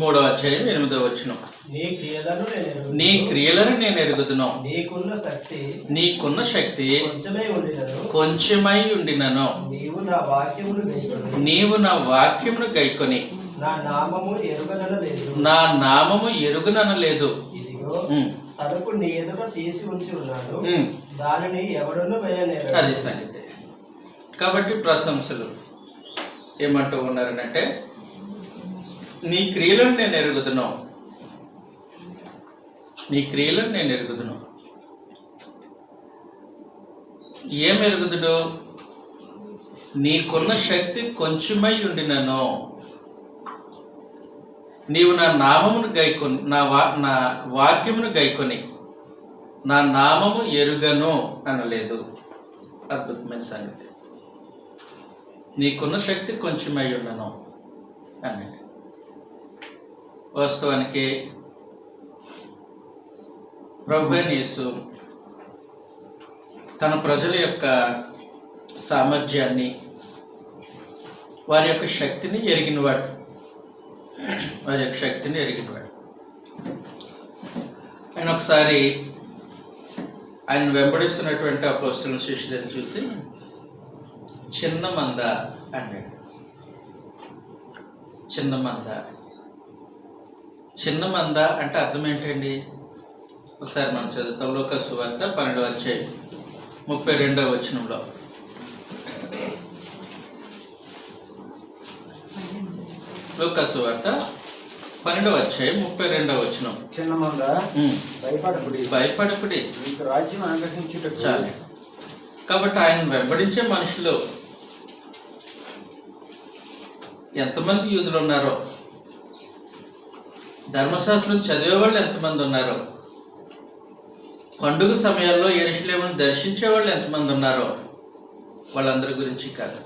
3వ అధ్యాయం 8వ వచనం. నీ క్రియలను నేను ఎరుగుదును. నీకున్న శక్తి కొంచెమై ఉండినను నీవు నా వాక్యమును గైకొని నా నామము ఎరుగుననలేదు. తలుపు నీ ఎదుట తీసి ఉంచి ఉన్నాడు, దానిని ఎవడును వేయలేరు. అది సంగతి. కాబట్టి ప్రశంసలు ఏమంటూ ఉన్నారనంటే, నీ క్రియలను నేను ఎరుగుదును, నీ క్రియలను నేను ఎరుగుదును. ఏం ఎరుగుదుడు? నీకున్న శక్తి కొంచెమై ఉండినను నీవు నా నామమును గైకొని నా వాక్యమును గైకొని నా నామము ఎరుగను అనలేదు. అద్భుతమైన సంగతి. నీకున్న శక్తి కొంచెమై ఉండను అన్నది. వాస్తవానికి ప్రభువైన యేసు తన ప్రజల యొక్క సామర్థ్యాన్ని, వారి యొక్క శక్తిని ఎరిగినవాడు. వారి యొక్క శక్తిని ఎరిగినవాడు. ఆయన ఒకసారి ఆయన వెంబడిస్తున్నటువంటి అపోస్తలుల శిష్యులను చూసి చిన్న మంద అన్నాడు. చిన్న మంద, చిన్న మంద అంటే అర్థం ఏంటండి? ఒకసారి మనం చదువుతాం. లూకా సువార్త 12వ అధ్యాయం 32వ వచనంలో. లూకా సువార్త 12వ అధ్యాయం 32వ వచనం. చిన్న మంద భయపడకుడి, రాజ్యం అనుగ్రహించుట చాలు. కాబట్టి ఆయన వెంబడించే మనుషులు ఎంతమంది యూదులు ఉన్నారో, ధర్మశాస్త్రం చదివే వాళ్ళు ఎంతమంది ఉన్నారో, పండుగ సమయాల్లో యెరూషలేమును దర్శించే వాళ్ళు ఎంతమంది ఉన్నారో వాళ్ళందరి గురించి కాదు.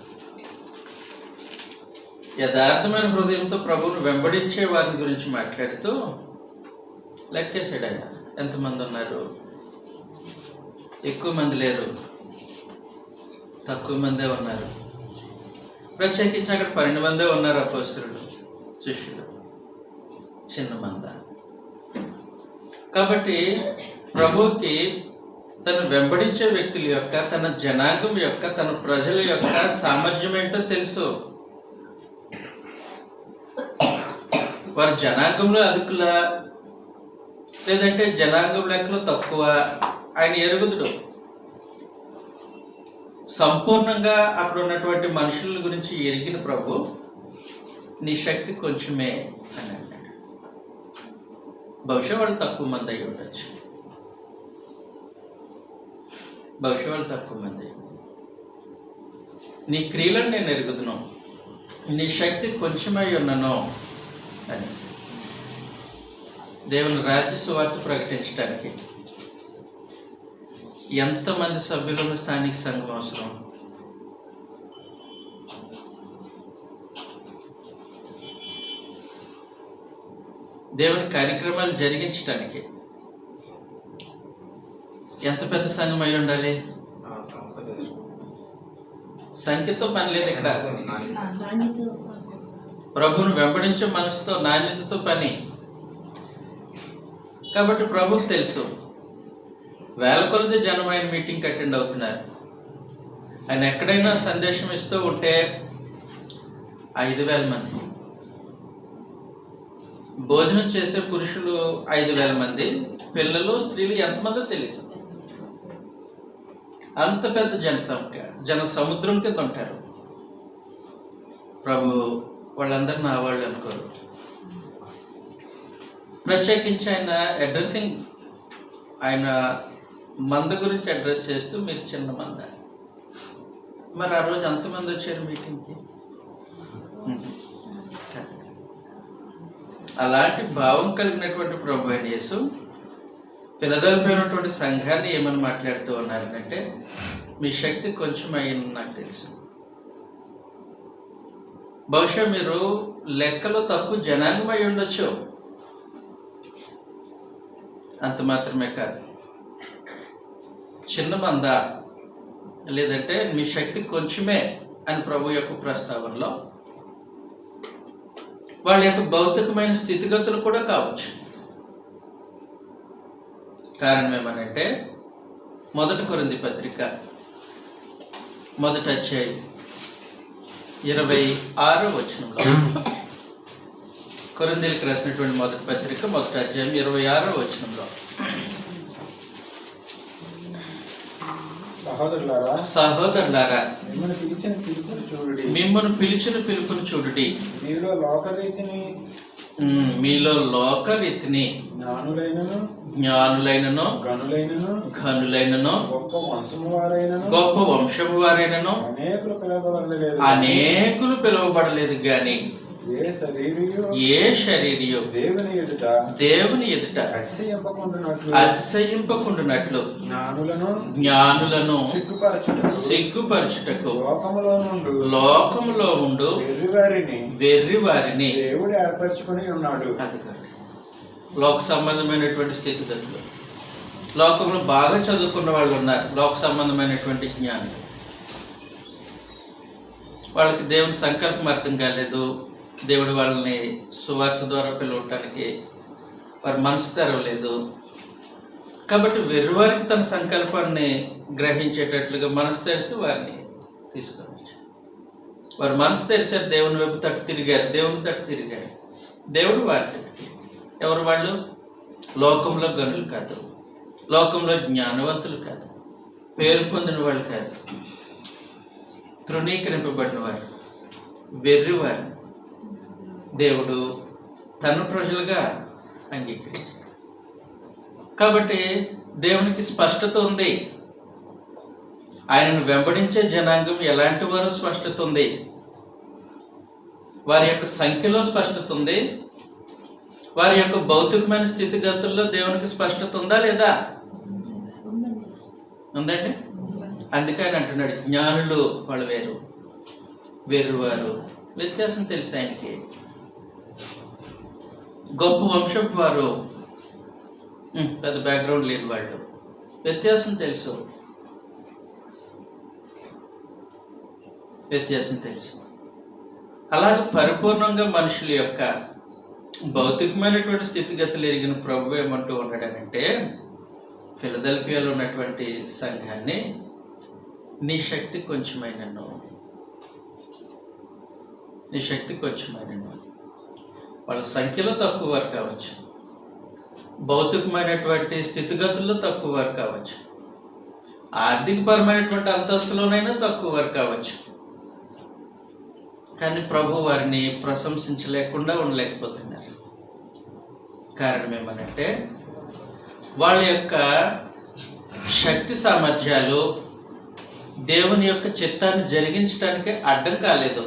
యథార్థమైన హృదయంతో ప్రభువును వెంబడించే వారి గురించి మాట్లాడుతూ లెక్కేశాడు ఆయన. ఎంతమంది ఉన్నారు? ఎక్కువ మంది లేరు, తక్కువ మందే ఉన్నారు. ప్రత్యేకించి అక్కడ 12 మందే ఉన్నారు అపోస్తలులు, శిష్యులు. చిన్న మంద. కాబట్టి ప్రభువుకి తను వెంబడించే వ్యక్తుల యొక్క, తన జనాంగం యొక్క, తన ప్రజల యొక్క సామర్థ్యం ఏంటో తెలుసు. వారి జనాంగంలో అధికుల, లేదంటే జనాంగం లెక్కలో తక్కువ, ఆయన ఎరుగుదుడు. సంపూర్ణంగా అక్కడ ఉన్నటువంటి మనుషుల గురించి ఎరిగిన ప్రభు, నీ శక్తి కొంచెమే అని అన్నాడు. బహుశా వాళ్ళు తక్కువ మంది అయి ఉండొచ్చు, బహుశా వాళ్ళు తక్కువ మంది. నీ క్రియలను నేను ఎరుగుదును, నీ శక్తి కొంచెమై ఉన్నను అని. దేవుని రాజ్య సువార్త ప్రకటించడానికి ఎంతమంది సభ్యులను స్థానిక సంఘం అవసరం? దేవుని కార్యక్రమాలు జరిగించడానికి ఎంత పెద్ద సంఘం అయి ఉండాలి? సంఖ్యతో పని లేదు ఇక్కడ. ప్రభువును వెంబడించే మనసుతో, నాణ్యతతో పని. కాబట్టి ప్రభువుకు తెలుసు, వేల కొలది జనం ఆయన మీటింగ్కి అటెండ్ అవుతున్నారు. ఆయన ఎక్కడైనా సందేశం ఇస్తూ ఉంటే 5,000 మంది, భోజనం చేసే పురుషులు 5,000 మంది, పిల్లలు స్త్రీలు ఎంతమందో తెలియదు. అంత పెద్ద జన సముద్రం కింద ఉంటారు. ప్రభు వాళ్ళందరూ నా వాళ్ళు అనుకోరు. ప్రత్యేకించి ఆయన అడ్రస్సింగ్, ఆయన మంద గురించి అడ్రస్ చేస్తూ మీరు చిన్న మంద. మరి ఆ రోజు అంతమంది వచ్చారు మీటింగ్కి. అలాంటి భావం కలిగినటువంటి ప్రభు అయిన యేసు పిలదలిపోయినటువంటి సంఘాన్ని ఏమని మాట్లాడుతూ ఉన్నారంటే, మీ శక్తి కొంచెం అయ్యింది నాకు తెలుసు. బహుశా మీరు లెక్కలో తక్కువ జనాంగం అయి ఉండొచ్చు, అంత మాత్రమే కాదు. చిన్న మంద, లేదంటే మీ శక్తి కొంచెమే అని ప్రభు యొక్క ప్రస్తావనలో వాళ్ళ యొక్క భౌతికమైన స్థితిగతులు కూడా కావచ్చు. కారణం ఏమనంటే 1 కొరింథీ పత్రిక 1వ అధ్యాయం 26వ వచనంలో, కొరింథీయులకు రాసినటువంటి 1వ పత్రిక 1వ అధ్యాయం 26వ వచనంలో, సహోదరులారా మిమ్మల్ని పిలిచిన పిలుపును చూడుడి, మీలో లోకరీతిని జ్ఞానులైనను ఘనులైనను గొప్ప వంశము వారైనను అనేకులు పిలువబడలేదు గాని ఏ శరీరియు దేవుని ఎదుట అతిశయింపకుండునట్లు జ్ఞానులను సిగ్గుపరచుటకు లోకములో ఉండు వెర్రి వారిని దేవుడు ఏర్పరచుకొని ఉన్నాడు. లోక సంబంధమైనటువంటి స్థితిగతులు, లోకంలో బాగా చదువుకున్న వాళ్ళు ఉన్నారు, లోక సంబంధమైనటువంటి జ్ఞానం. వాళ్ళకి దేవుని సంకల్పం అర్థం కాలేదు. దేవుడు వాళ్ళని సువార్త ద్వారా పిలవటానికి వారి మనసు తెరవలేదు. కాబట్టి వెర్రివారికి తన సంకల్పాన్ని గ్రహించేటట్లుగా మనసు తెరిచి వారిని తీసుకొచ్చారు. వారు మనసు తెరిచారు, దేవుని వైపు తట్టు తిరిగారు, దేవుని తట్టు తిరిగారు. దేవుడు వారి తట్టు. ఎవరు వాళ్ళు? లోకంలో గనులు కాదు, లోకంలో జ్ఞానవంతులు కాదు, పేరు పొందిన వాళ్ళు కాదు, తృణీకరింపబడిన వారు, వెర్రివారు దేవుడు తన ప్రజలుగా అంగీకరించాడు. కాబట్టి దేవునికి స్పష్టత ఉంది. ఆయనను వెంబడించే జనాంగం ఎలాంటి వారు స్పష్టత ఉంది. వారి యొక్క సంఖ్యలో స్పష్టత ఉంది. వారి యొక్క భౌతికమైన స్థితిగతుల్లో దేవునికి స్పష్టత ఉందా లేదా? ఉందండి. అందుకే ఆయన అంటున్నాడు, జ్ఞానులు వాళ్ళు వేరు, వేరువారు. వ్యత్యాసం తెలుసు ఆయనకి. గొప్ప వంశపు వారు, పెద్ద బ్యాక్గ్రౌండ్ లేని వాళ్ళు, వ్యత్యాసం తెలుసు, వ్యత్యాసం తెలుసు. అలాగే పరిపూర్ణంగా మనుషుల యొక్క భౌతికమైనటువంటి స్థితిగతులు ఎరిగిన ప్రభు ఏమంటూ ఉన్నాడనంటే, ఫిలదెల్ఫియాలో ఉన్నటువంటి సంఘాన్ని, నీ శక్తి కొంచెమైనను, నీ శక్తి కొంచెమైనను. వాళ్ళ సంఖ్యలో తక్కువ వారు కావచ్చు, భౌతికమైనటువంటి స్థితిగతుల్లో తక్కువ వారు కావచ్చు, ఆర్థికపరమైనటువంటి అంతస్తులోనైనా తక్కువ వారు కావచ్చు. కానీ ప్రభు వారిని ప్రశంసించలేకుండా ఉండలేకపోతున్నారు. కారణం ఏమనంటే, వాళ్ళ యొక్క శక్తి సామర్థ్యాలు దేవుని యొక్క చిత్తాన్ని జరిగించడానికి అడ్డం కాలేదు.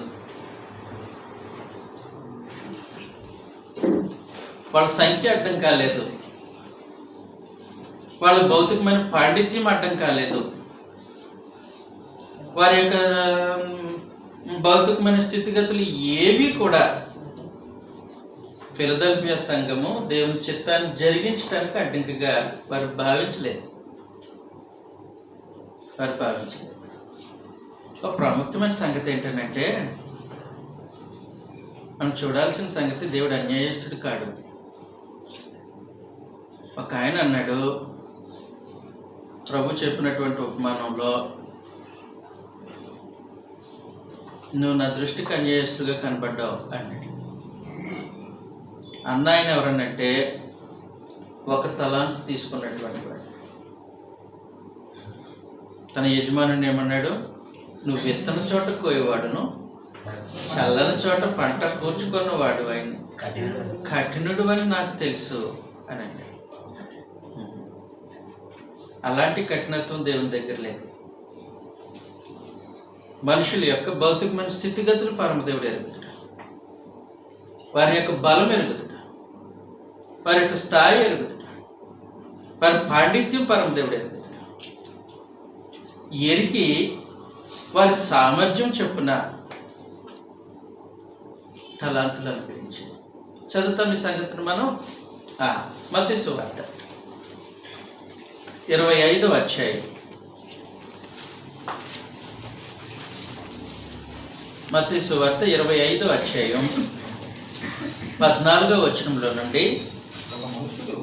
వాళ్ళ సంఖ్య అడ్డం కాలేదు, వాళ్ళ భౌతికమైన పాండిత్యం అడ్డం కాలేదు, వారి యొక్క భౌతికమైన స్థితిగతులు ఏవి కూడా ఫిలదెల్ఫియా సంఘము దేవుని చిత్తాన్ని జరిగించడానికి అడ్డంకిగా వారు భావించలేదు. ఒక ప్రాముఖ్యమైన సంగతి ఏంటంటే, మనం చూడాల్సిన సంగతి, దేవుడు అన్యాయస్తుడు కాడు. ఒక ఆయన అన్నాడు, ప్రభు చెప్పినటువంటి ఉపమానంలో, నువ్వు నా దృష్టికి అన్యాయస్తుడిగా కనపడ్డావు అన్నాడు. అన్న ఆయన ఎవరనంటే, 1 తలాంతు తీసుకున్నటువంటి వాడు. తన యజమానుని ఏమన్నాడు, నువ్వు విత్తన చోట కోయేవాడును, చల్లని చోట పంట కూర్చుకున్నవాడు, ఆయన కఠినుడు అని నాకు తెలుసు అని అన్నాడు. అలాంటి కఠినత్వం దేవుని దగ్గర లేదు. మనుషుల యొక్క భౌతికమైన స్థితిగతులు పరమదేవుడు ఎరుగుతాడు, వారి యొక్క బలం ఎరుగుతాడు, వారి యొక్క స్థాయి ఎరుగుతాడు, వారి పాండిత్యం పరమదేవుడు ఎరుగుతాడు. ఎరిగి వారి సామర్థ్యం చొప్పున తలాంతులు అనుగ్రహించి. చదువుతాం ఈ సంగతిని మనం. మత్తయి సువార్త 25వ అధ్యాయం. మత్తయి సువార్త 25వ అధ్యాయం 14వ వచనంలో నుండి ఒక మనుషుడు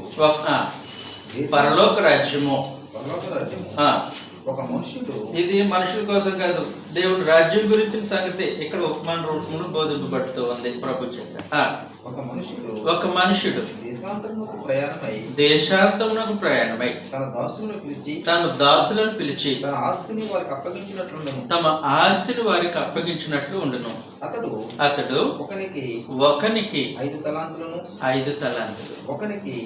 పరలోక రాజ్యము, పరలోక రాజ్యము ఆ, ఒక మనుషుడు ఇది మనుషుల కోసం కాదు, దేవుడు రాజ్యం గురించిన సంగతి ఇక్కడ ఉపమాన రూపంలో బోధింపబడుతూ ఉంది ప్రభు చేత. ఒక మనుషుడు దేశాంతమునకు ప్రయాణమై తన దాసులను పిలిచి తమ ఆస్తిని వారికి అప్పగించినట్లు ఉండును. అతడు ఒకనికి 5 తలాంతులను, ఒకనికి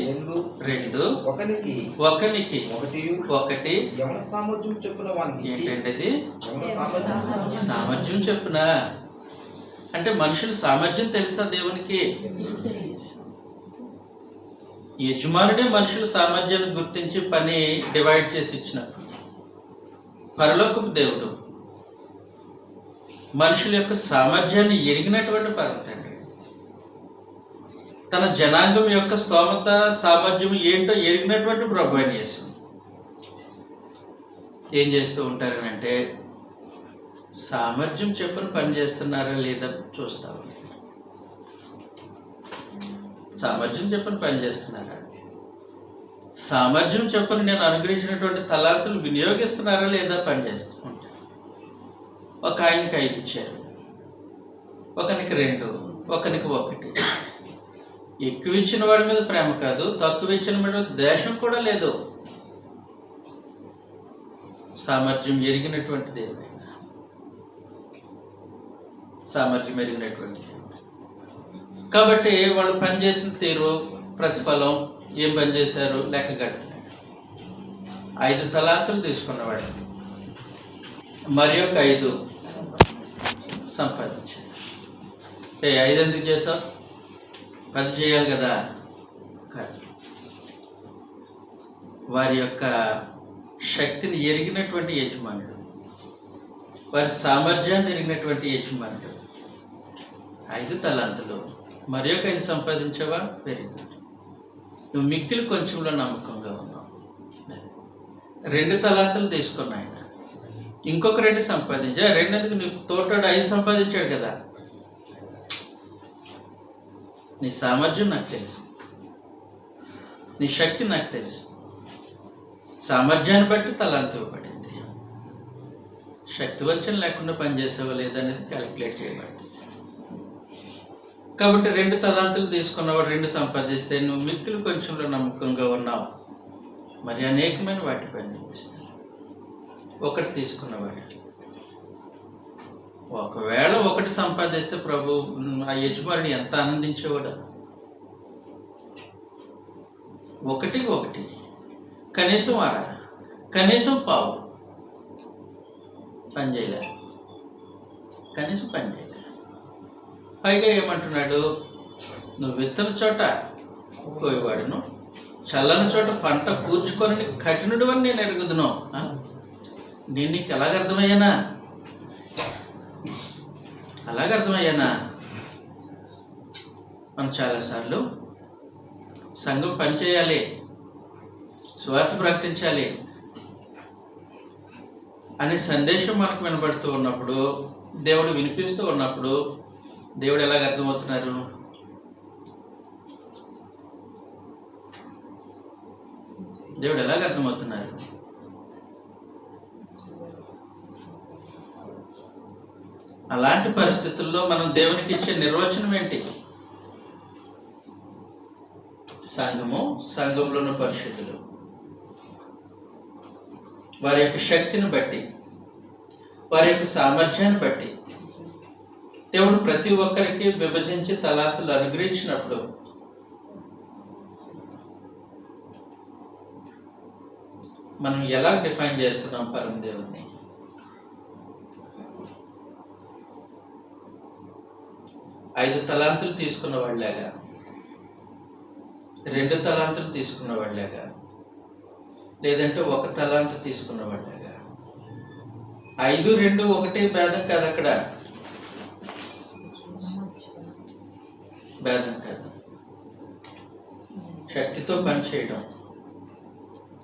2, ఒకనికి 1. యవన సామర్థ్యం చెప్పున వానికి ఏంటంటే సామర్థ్యం చెప్పున అంటే మనుషుల సామర్థ్యం తెలుసా దేవునికి? యజమానుడే మనుషుల సామర్థ్యాన్ని గుర్తించి పని డివైడ్ చేసి ఇచ్చినప్పుడు, పరలోకపు దేవుడు మనుషుల యొక్క సామర్థ్యాన్ని ఎరిగినటువంటి పర్వతండి. తన జనాంగం యొక్క స్తోమత సామర్థ్యం ఏంటో ఎరిగినటువంటి ప్రభు అని చేస్తుంది. ఏం చేస్తూ ఉంటారనంటే సామర్థ్యం చెప్పున పని చేస్తున్నారా లేదా చూస్తావు. సామర్థ్యం చెప్పున పని చేస్తున్నారా, సామర్థ్యం చెప్పున నేను అనుగ్రహించినటువంటి తలాంతులు వినియోగిస్తున్నారా లేదా పని చేస్తూ ఉంటారు. ఒక ఆయనకి 5 ఇచ్చారు, ఒకనికి 2, ఒకనికి 1. ఎక్కువ ఇచ్చిన వాడి మీద ప్రేమ కాదు, తక్కువ ఇచ్చిన వాడి మీద ద్వేషం కూడా లేదు. సామర్థ్యం ఎరిగినటువంటి దేవుడు, సామర్థ్యం ఎరిగినటువంటి దేవుడు. కాబట్టి వాళ్ళు పనిచేసిన తీరు, ప్రతిఫలం, ఏం పని చేశారు లెక్క కట్టినాడు. 5 తలాంతులు తీసుకున్నవాడు మరి ఒక 5 సంపాదించాడు. 5 ఎందుకు చేసావు? 10 చేయాలి కదా. వారి యొక్క శక్తిని ఎరిగినటువంటి యజమానుడు, వారి సామర్థ్యాన్ని ఎరిగినటువంటి యజమానుడు 5 తలాంతులు మరి ఒక 5 సంపాదించావా? Very good. నువ్వు మిక్కిలి కొంచెంలో నమ్మకంగా ఉన్నావు. 2 తలాంతులు తీసుకున్నాయి, ఇంకొక 2 సంపాదించా. 2 ఎందుకు? నీకు తోటాడు 5 సంపాదించాడు కదా. నీ సామర్థ్యం నాకు తెలుసు, నీ శక్తి నాకు తెలుసు. సామర్థ్యాన్ని బట్టి తలాంతు ఇవ్వబడింది. శక్తి వంచన లేకుండా పనిచేసేవా లేదనేది క్యాలిక్యులేట్ చేయబడింది. కాబట్టి 2 తలాంతులు తీసుకున్నవాడు 2 సంపాదిస్తే నువ్వు మిక్కులు కొంచెంలో నమ్మకంగా ఉన్నావు, మరి అనేకమైన వాటిపై నిలిపిస్తావు. 1 తీసుకున్నవాడు ఒకవేళ 1 సంపాదిస్తే ప్రభు ఆ యజమాని ఎంత ఆనందించేవాడు. 1 కనీసం కనీసం పావు పని చేయలే, కనీసం పని చేయలే. పైగా ఏమంటున్నాడు? నువ్వు విత్తన చోట పోయేవాడును, చల్లని చోట పంట కూర్చుకొని కఠినుడు అని నేను ఎరుగుదును. నేను నీకు ఎలాగర్థమయ్యానా? మనం చాలాసార్లు సంఘం పనిచేయాలి, సువార్త ప్రకటించాలి అనే సందేశం మనకు వినబడుతూ ఉన్నప్పుడు, దేవుడు వినిపిస్తూ ఉన్నప్పుడు దేవుడు ఎలాగ అర్థమవుతున్నారు? దేవుడు ఎలాగ అర్థమవుతున్నారు? అలాంటి పరిస్థితుల్లో మనం దేవునికి ఇచ్చే నిర్వచనం ఏంటి? సంఘంలో ఉన్న పరిశుద్ధులు వారి యొక్క శక్తిని బట్టి, వారి యొక్క సామర్థ్యాన్ని బట్టి దేవుడు ప్రతి ఒక్కరికి విభజించి తలాంతులు అనుగ్రహించినప్పుడు మనం ఎలా డిఫైన్ చేస్తున్నాం పరమ దేవుడిని? ఐదు తలాంతులు తీసుకున్న వాళ్ళేగా, 2 తలాంతులు తీసుకున్న వాళ్ళేగా, లేదంటే 1 తలాంతు తీసుకున్న వాళ్ళేగా. 5, 2, 1 భేదం కాదు, అక్కడ భేదం కాదు. శక్తితో పనిచేయడం,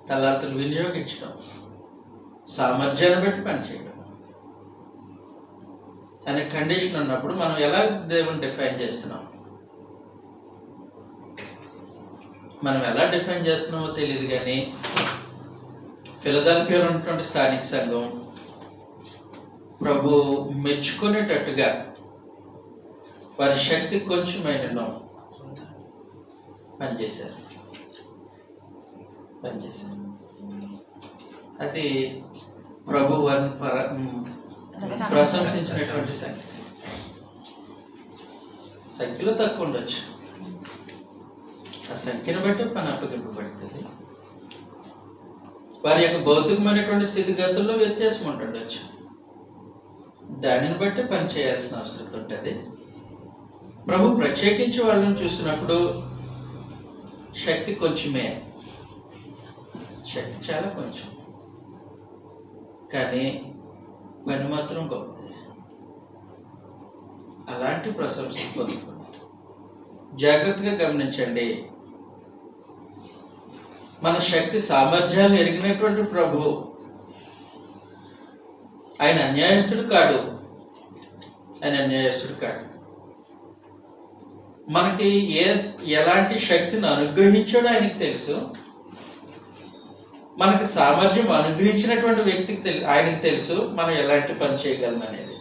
తలాంతులు వినియోగించడం, సామర్థ్యాన్ని బట్టి పనిచేయడం. అనే కండిషన్ ఉన్నప్పుడు మనం ఎలా దేవుని డిఫైన్ చేస్తున్నాం? మనం ఎలా డిఫైన్ చేస్తున్నామో తెలియదు, కానీ ఫిలదెల్ఫియాలో ఉన్నటువంటి స్థానిక సంఘం ప్రభు మెచ్చుకునేటట్టుగా వారి శక్తి కొంచెమైనను పనిచేశారు. అది ప్రభు వారిని ప్రశంసించినటువంటి సంఖ్యలో తక్కువ ఉండొచ్చు, ఆ సంఖ్యను బట్టి పని అప్పగింపబడుతుంది. వారి యొక్క భౌతికమైనటువంటి స్థితిగతుల్లో వ్యత్యాసం ఉంటుండొచ్చు, దానిని బట్టి పని చేయాల్సిన అవసరం ఉంటుంది. ప్రభు ప్రత్యేకించి వాళ్ళని చూసినప్పుడు శక్తి కొంచెమే, శక్తి చాలా కొంచెం, కానీ పని మాత్రం గొప్పది. అలాంటి ప్రశంసలు పొందుకున్నారు. జాగ్రత్తగా గమనించండి, మన శక్తి సామర్థ్యాలు ఎరిగినటువంటి ప్రభువు ఆయన అన్యాయస్తుడు కాడు. మనకి ఎలాంటి శక్తిని అనుగ్రహించాడో ఆయనకి తెలుసు. మనకి సామర్థ్యం అనుగ్రహించినటువంటి వ్యక్తికి ఆయనకి తెలుసు మనం ఎలాంటి పని చేయగలం అనేది.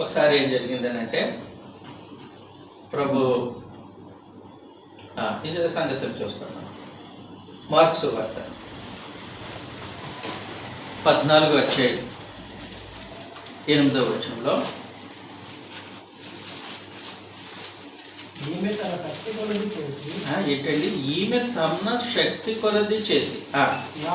ఒకసారి ఏం జరిగిందని అంటే, ప్రభు ఈ సంగతులు చూస్తాం. మార్కు సువార్త 14:8 ఈమె తన శక్తి కొలది చేసి ఏంటండి? ఈమె తన శక్తి కొలది చేసి నా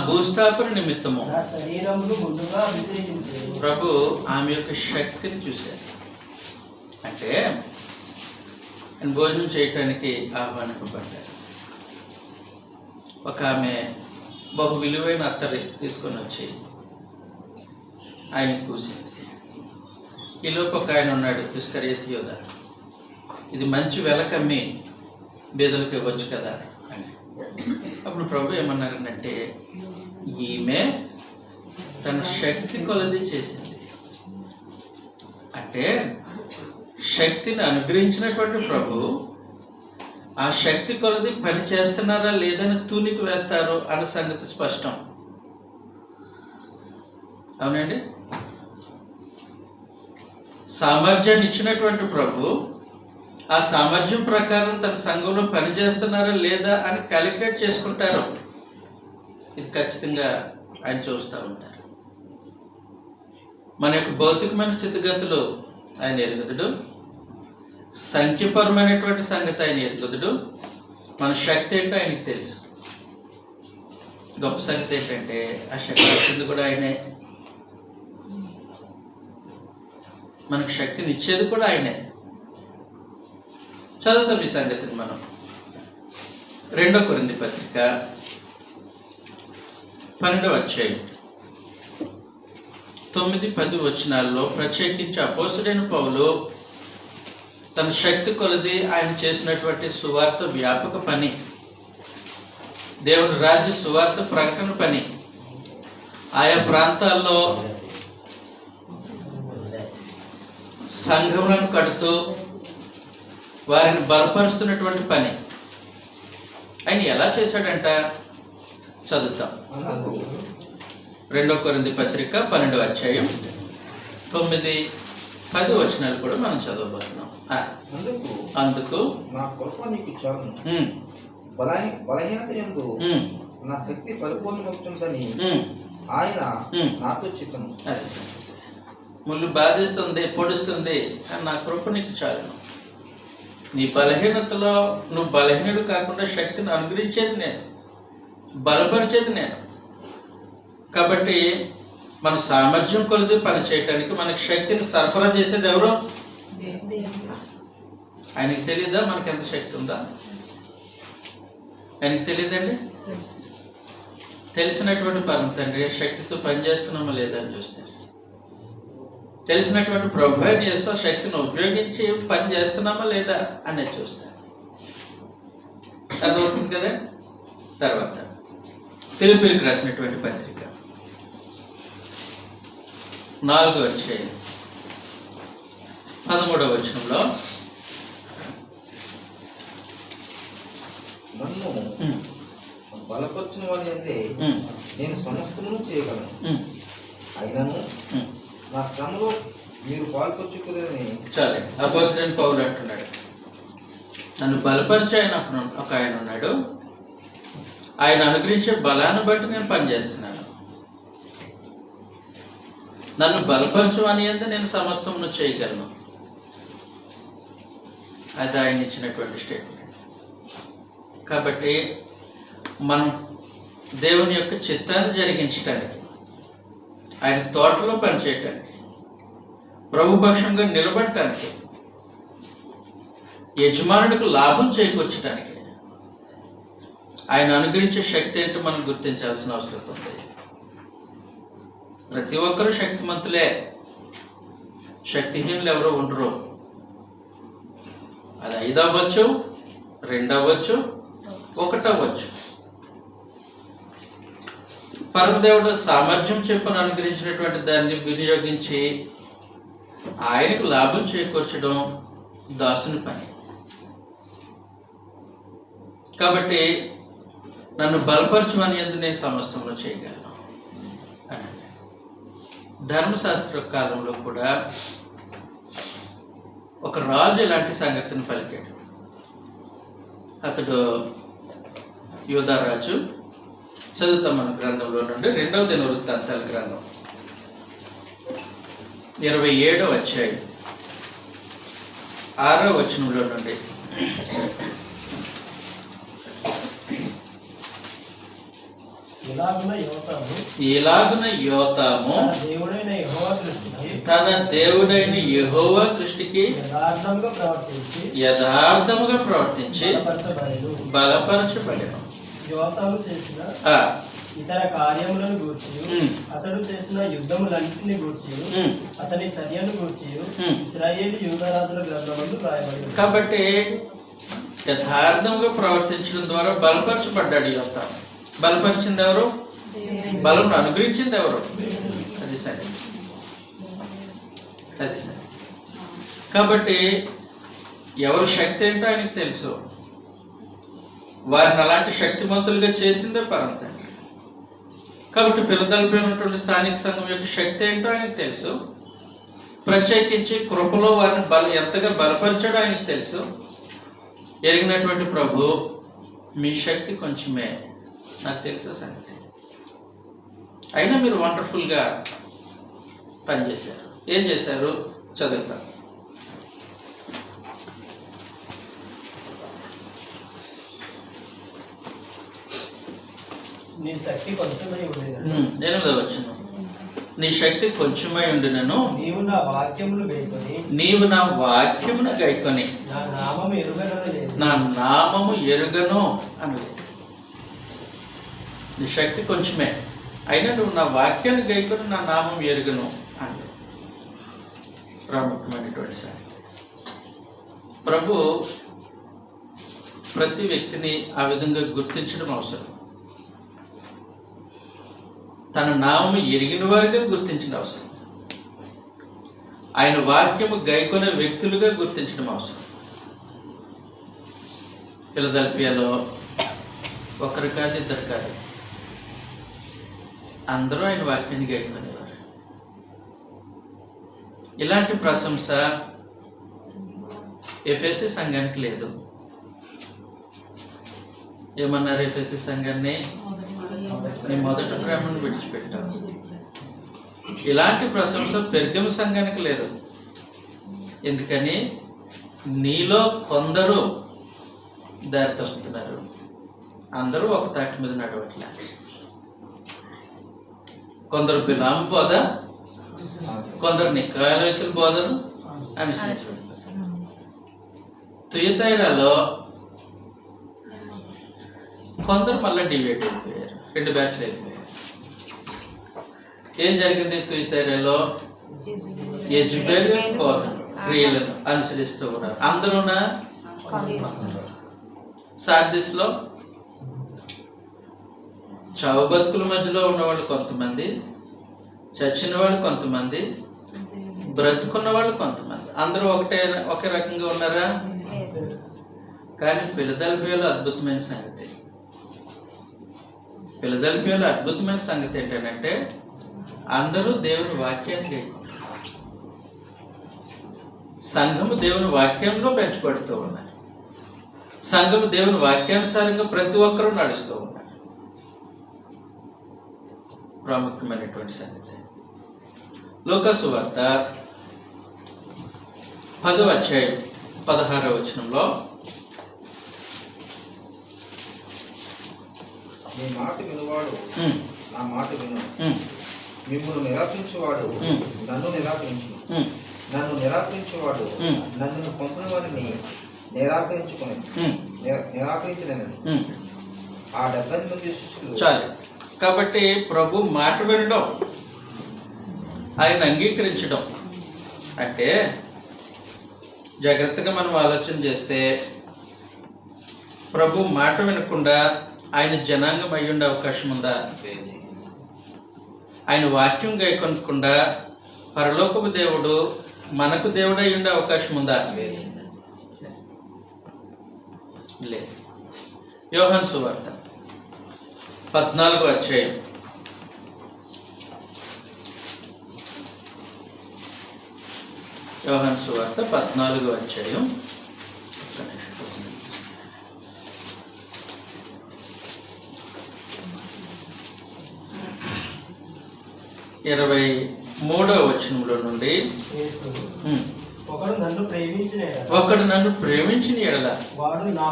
భూస్థాపన నిమిత్తము నా శరీరమును ముందుగా అభిషేకించేది. ప్రభు ఆమె యొక్క శక్తిని చూశారు. అంటే ఆయన భోజనం చేయటానికి ఆహ్వానింపబడ్డారు. ఒక ఆమె బహు విలువైన అత్తరి తీసుకొని వచ్చి ఆయన కూర్చుంది. ఈలోపు ఒక ఆయన ఉన్నాడు, ఇస్కరియోతు యూదా, ఇది మంచి వెలకమ్మి బేదలకు ఇవ్వచ్చు కదా అని. అప్పుడు ప్రభు ఏమన్నారంటే, ఈమె తన శక్తి కొలది చేసింది. అంటే శక్తిని అనుగ్రహించినటువంటి ప్రభు ఆ శక్తి కొలది పని చేస్తున్నారా లేదని తూనికి వేస్తారు అన్న సంగతి స్పష్టం. అవునండి, సామర్థ్యాన్ని ఇచ్చినటువంటి ప్రభు ఆ సామర్థ్యం ప్రకారం తన సంఘంలో పనిచేస్తున్నారా లేదా అని క్యాలిక్యులేట్ చేసుకుంటారు. ఇది ఖచ్చితంగా ఆయన చూస్తూ ఉంటారు. మన యొక్క భౌతికమైన స్థితిగతులు ఆయన ఎరుగుదుడు, సంఖ్యపరమైనటువంటి సంగతి ఆయన ఎరుగుదుడు, మన శక్తి ఏంటో ఆయనకి తెలుసు. గొప్ప సంగతి ఏంటంటే ఆ శక్తి వచ్చింది కూడా ఆయనే, మనకు శక్తిని ఇచ్చేది కూడా ఆయనే. చదువుతాం ఈ సంగతిని మనం. 2 కొరింథీ పత్రిక 12:9-10 ప్రత్యేకించి అపోస్తలుడైన పౌలు తన శక్తి కొలది ఆయన చేసినటువంటి సువార్త వ్యాపక పని, దేవుని రాజ్య సువార్త ప్రకటన పని, ఆయా ప్రాంతాల్లో సంఘములను కడుతూ వారిని బలపరుస్తున్నటువంటి పని ఆయన ఎలా చేశాడంట చదువుతాం. 2 కొరింథీ పత్రిక 12:9-10 కూడా మనం చదవబోతున్నాం. అందుకు నా కృప నీకు చాలును, బలహీనత యందు నా శక్తి పరిపూర్ణమవుతుందని ఆయన నాతో చెప్పను. ముళ్ళు బాధిస్తుంది, పొడుస్తుంది, నా కృప నీకు చాలును. నీ బలహీనతలో నువ్వు బలహీనుడు కాకుండా శక్తిని అనుగ్రహించేది నేను, బలపరిచేది నేను. కాబట్టి మన సామర్థ్యం కొలది పని చేయటానికి మనకి శక్తిని సరఫరా చేసేది ఎవరు? ఆయనకి తెలియదా మనకి ఎంత శక్తి ఉందా? ఆయనకి తెలియదండి. తెలిసినటువంటి పరం తండ్రి శక్తితో పనిచేస్తున్నామా లేదా అని చూస్తారు. తెలిసినటువంటి ప్రభు చేస్తూ శక్తిని ఉపయోగించి పని చేస్తున్నామా లేదా అనేది చూస్తారు. అర్థమవుతుంది కదా. తర్వాత ఫిలిప్పీయులకు రాసినటువంటి పత్రిక 4వ అధ్యాయం 13వ వచనంలో నన్ను బలపరచిన వాడి అంతే నేను సమస్తమును చేయగలను, అయినను నా శ్రమలో మీరు పాల్పంచుకోలేదని. చాలే అపోజిట్ పౌలు అంటున్నాడు, నన్ను బలపరిచే ఒక ఆయన ఉన్నాడు, ఆయన అనుగ్రహించే బలాన్ని బట్టి నేను పనిచేస్తున్నాను. నన్ను బలపరచు అని అంటే నేను సమస్తమును చేయగలను. అది ఆయన ఇచ్చినటువంటి స్టేట్మెంట్. కాబట్టి మనం దేవుని యొక్క చిత్తాన్ని జరిగించడానికి, ఆయన తోటలో పనిచేయటానికి, ప్రభుపక్షంగా నిలబడటానికి, యజమానుడికి లాభం చేకూర్చడానికి ఆయన అనుగ్రహించే శక్తి ఏంటో మనం గుర్తించాల్సిన అవసరం ఉంది. ప్రతి ఒక్కరూ శక్తిమంతులే, శక్తిహీనులు ఎవరో ఉండరు. అది 5 అవ్వచ్చు, 2 అవ్వచ్చు, 1 అవ్వచ్చు. పరమదేవుడు సామర్థ్యం చెప్పును అనుగ్రహించినటువంటి దాన్ని వినియోగించి ఆయనకు లాభం చేకూర్చడం దాసుని పని. కాబట్టి నన్ను బలపరచమని ఎందుకు నేను సమస్తమును చేయగలను అని. ధర్మశాస్త్ర కాలంలో కూడా ఒక రాజు ఇలాంటి సంగతిని పలికాడు. అతడు యూదారాజు. చదువుతాం మన గ్రంథంలో నుండి 2వ దినవృత్తాంతాల గ్రంథం 27వ అధ్యాయం 6వ వచనంలో నుండి. ఇలాగున యోతాము తన దేవుడైన యెహోవా దృష్టికి యథార్థముగా ప్రవర్తించి బలపరచబడెను. యోతాము చేసిన ఇతర కార్యములను గూర్చి, అతడు చేసిన యుద్ధములన్నింటినీ గూర్చి, అతని చర్యను గూర్చి ఇశ్రాయేలు యూదారాజుల గ్రంథమందు రాయబడింది. కాబట్టి యథార్థంగా ప్రవర్తించడం ద్వారా బలపరచబడ్డాడు యోతాము. బలపరిచింది ఎవరు? బలం అనుగ్రహించింది ఎవరు? అది సరే, అది సరే. కాబట్టి ఎవరు శక్తి ఏంటో ఆయనకు తెలుసు. వారిని అలాంటి శక్తిమంతులుగా చేసిందే పరమ తండ్రి. కాబట్టి పిల్లదలపై ఉన్నటువంటి స్థానిక సంఘం యొక్క శక్తి ఏంటో ఆయనకు తెలుసు. ప్రత్యేకించి కృపలో వారిని ఎంతగా బలపరిచాడో ఆయనకు తెలుసు. ఎరిగినటువంటి ప్రభు, మీ శక్తి కొంచెమే, నాకు తెలుసా సంగతి, అయినా మీరు వండర్ఫుల్గా పనిచేశారు. ఏం చేశారు? చదువుతాను. నీ శక్తి కొంచెమై ఉండినను, 8వ వచనం, నీ శక్తి కొంచెమై ఉండినను నీవు నా వాక్యములు గైకొని, నీవు నా వాక్యమును గైకొని నా నామము ఎరుగను, నా నామము ఎరుగను అనలేదు. నీ శక్తి కొంచెమే, అయినా నువ్వు నా వాక్యాన్ని గైకొని నా నామం ఎరుగను అనలేదు. ప్రాముఖ్యమైనటువంటి సార్. ప్రభు ప్రతి వ్యక్తిని ఆ విధంగా గుర్తించడం అవసరం. తన నామము ఎరిగిన వారిగా గుర్తించడం అవసరం. ఆయన వాక్యము గైకొనే వ్యక్తులుగా గుర్తించడం అవసరం. ఫిలదెల్ఫియాలో ఒకరు కాదు, ఇద్దరు కాదు, అందరూ ఆయన వాక్యాన్ని గైకొనేవారు. ఇలాంటి ప్రశంస ఎఫెసీ సంఘానికి లేదు. ఏమన్నారు ఎఫెసీ సంఘాన్ని? నీ మొదటి ప్రేమను విడిచిపెట్టావు. ఇలాంటి ప్రశంస పెర్గము సంఘానికి లేదు. ఎందుకని? నీలో కొందరు దారి తప్పుతున్నారు, అందరూ ఒక తాటి మీద నడవట్లే. కొందరు బిలాము బోధ, కొందరు నికాయలోతుల బోధను అనుసరించారు. తుయతైరాలో కొందరు మళ్ళీ డివేట్ అయిపోయారు, 2 బ్యాచ్లు అయిపోయారు. ఏం జరిగింది? తుయతైరాలో యెజబెల్ బోధను, క్రియలను అనుసరిస్తూ ఉన్నారు అందరూనా. సార్దిస్లో చావు బతుకుల మధ్యలో ఉన్నవాళ్ళు కొంతమంది, చచ్చిన వాళ్ళు కొంతమంది, బ్రతుకున్న వాళ్ళు కొంతమంది. అందరూ ఒకే రకంగా ఉన్నారా? కానీ ఫిలదెల్ఫియాలో అద్భుతమైన సంగతి, ఫిలదెల్ఫియాలో అద్భుతమైన సంగతి ఏంటంటే అందరూ దేవుని వాక్యాన్ని గైకుంటారు. సంఘము దేవుని వాక్యంలో పెంచబడుతూ ఉన్నారు. సంఘము దేవుని వాక్యానుసారంగా ప్రతి ఒక్కరూ నడుస్తూ ఉన్నారు. ప్రాముఖ్యమైనటువంటి సంగతి. లూకా సువార్త 10వ అధ్యాయం 16వ వచనంలో, నీ మాట వినువాడు నా మాట విను, మిమ్మల్ని నిరాకరించేవాడు నన్ను నిరాకరించు, నన్ను నిరాకరించేవాడు నన్ను పంపిన వారిని నిరాకరించలేను. ఆ 70 మంది శిష్యులు చాలు. కాబట్టి ప్రభు మాట వినడం, ఆయన అంగీకరించడం అంటే జాగ్రత్తగా మనం ఆలోచన చేస్తే ప్రభు మాట వినకుండా ఆయన జనాంగం అయి ఉండే అవకాశం ఉందా? ఆయన వాక్యం గైకొనకుండా పరలోకపు దేవుడు మనకు దేవుడు అయి ఉండే అవకాశం ఉందా? లేదు. యోహాను సువార్త 14వ అధ్యాయం 14వ అధ్యాయం 23వ వచనంలో నుండి, ఒకడు నన్ను ప్రేమించిన ఎడల వాడు నా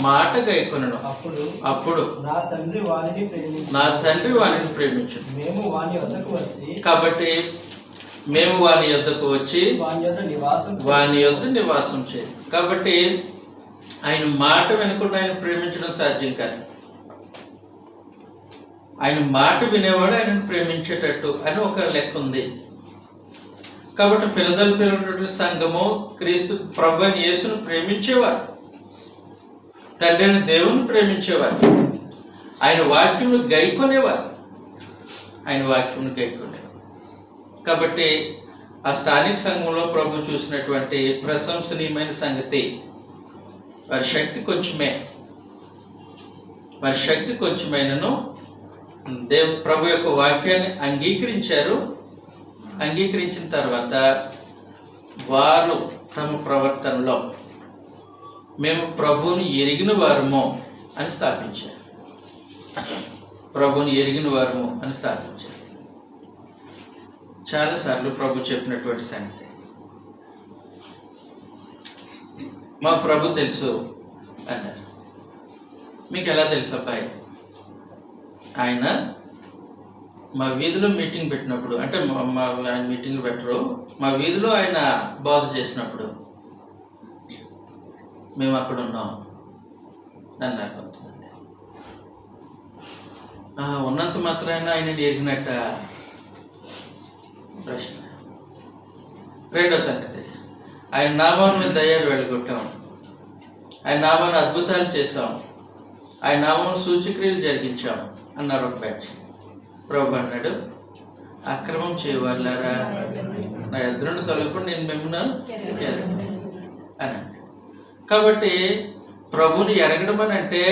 మాట గైకొనును, అప్పుడు నా తండ్రి వానిని ప్రేమించును. మేము వాని వద్దకు వచ్చి, కాబట్టి మేము వాని యొద్దకు వచ్చి వాని యొద్ద నివాసం చేయాలి. కాబట్టి ఆయన మాట వినకుండా ఆయన ప్రేమించడం సాధ్యం కాదు. ఆయన మాట వినేవాడు ఆయనను ప్రేమించేటట్టు అని ఒక లెక్క ఉంది. కాబట్టి ఫిలదెల్ఫియాలో సంఘము క్రీస్తు ప్రభువైన యేసును ప్రేమించేవారు, తండ్రి అయిన దేవుని ప్రేమించేవారు, ఆయన వాక్యమును గైకొనేవారు. కాబట్టి ఆ స్థానిక సంఘంలో ప్రభు చూసినటువంటి ప్రశంసనీయమైన సంగతి, వారి శక్తి కొంచెమైనను ప్రభు యొక్క వాక్యాన్ని అంగీకరించారు. అంగీకరించిన తర్వాత వారు తమ ప్రవర్తనలో మేము ప్రభువుని ఎరిగిన వారము అని స్థాపించారు. చాలాసార్లు ప్రభు చెప్పినటువంటి సంగతి, మా ప్రభు తెలుసు అన్నారు. మీకు ఎలా తెలుసు అబ్బాయి? ఆయన మా వీధిలో మీటింగ్ పెట్టినప్పుడు, అంటే ఆయన మీటింగ్ పెట్టరు, మా వీధిలో ఆయన బోధ చేసినప్పుడు మేము అక్కడ ఉన్నాం అన్నారు కొంతమంది. ఉన్నంత మాత్రాన ఆయన ఎరిగినట్ట ప్రశ్న. రెండో సంగతి, ఆయన నామాన్ని మేము దయ్యాలు వెళ్ళగొట్టాం, ఆయన నామాన్ని అద్భుతాలు చేశాం, ఆయన నామాన్ని సూచక్రియలు జరిగించాం అన్నారు ఒక బ్యాచ్. ప్రభు అన్నాడు, అక్రమం చేయవాళ్ళారా, నా ఎదురుని తొలగకుండా నేను మిమ్మల్ని అని. కాబట్టి ప్రభుని ఎరగడం అని అంటే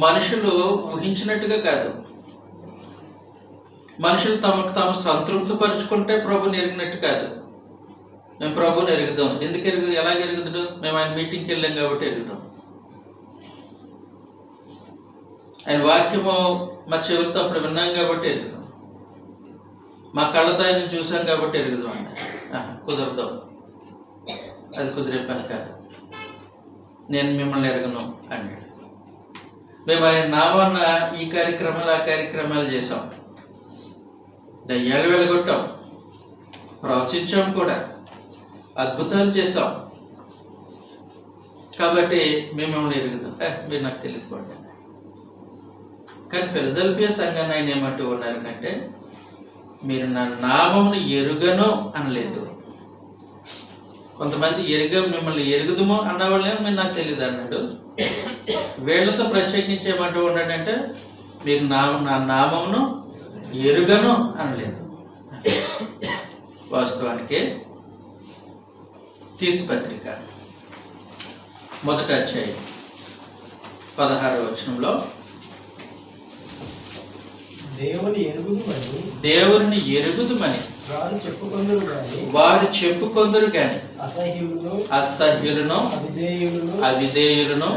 మనుషులు ఊహించినట్టుగా కాదు. మనుషులు తమకు తాము సంతృప్తి పరుచుకుంటే ప్రభుని ఎరిగినట్టు కాదు. మేము ప్రభుని ఎరుగుదాం. ఎందుకు ఎలాగ ఎరుగుతాడు? మేము ఆయన మీటింగ్కి వెళ్ళాం కాబట్టి ఎరుగుతాం. ఆయన వాక్యము మా చెవులతో అప్పుడు విన్నాం కాబట్టి ఎరుగుదాం. మా కళ్ళతో ఆయన చూసాం కాబట్టి ఎరుగుదాం అండి. కుదరదాం, అది కుదిరే పని కాదు. నేను మిమ్మల్ని ఎరగను అండి. మేము ఆయన నామాన్న ఈ కార్యక్రమాలు ఆ కార్యక్రమాలు చేసాం, దయ్యాలు వెళ్ళగొట్టాం, ప్రవచించాం కూడా, అద్భుతాలు చేసాం, కాబట్టి మేము మిమ్మల్ని ఎరుగుదాం. మీరు నాకు తెలియకపోండి. కానీ ఫిలదెల్ఫియా సంఘాన్ని ఆయన ఏమంటూ ఉన్నారంటే, మీరు నా నామమును ఎరుగను అనలేదు. కొంతమంది మిమ్మల్ని ఎరుగుదుమో అన్నవాళ్ళేమో మీరు నాకు తెలియదు అన్నాడు. వీళ్ళతో ప్రత్యేకించి ఏమంటూ ఉన్నాడంటే, మీరు నా నామమును ఎరుగను అనలేదు. వాస్తవానికి తీతు పత్రిక 1వ అధ్యాయం 16వ వచనంలో దేవుని ఎరుగుదుమని వారు చెప్పుకొందరు గాని అసహ్యులను అవిధేయులను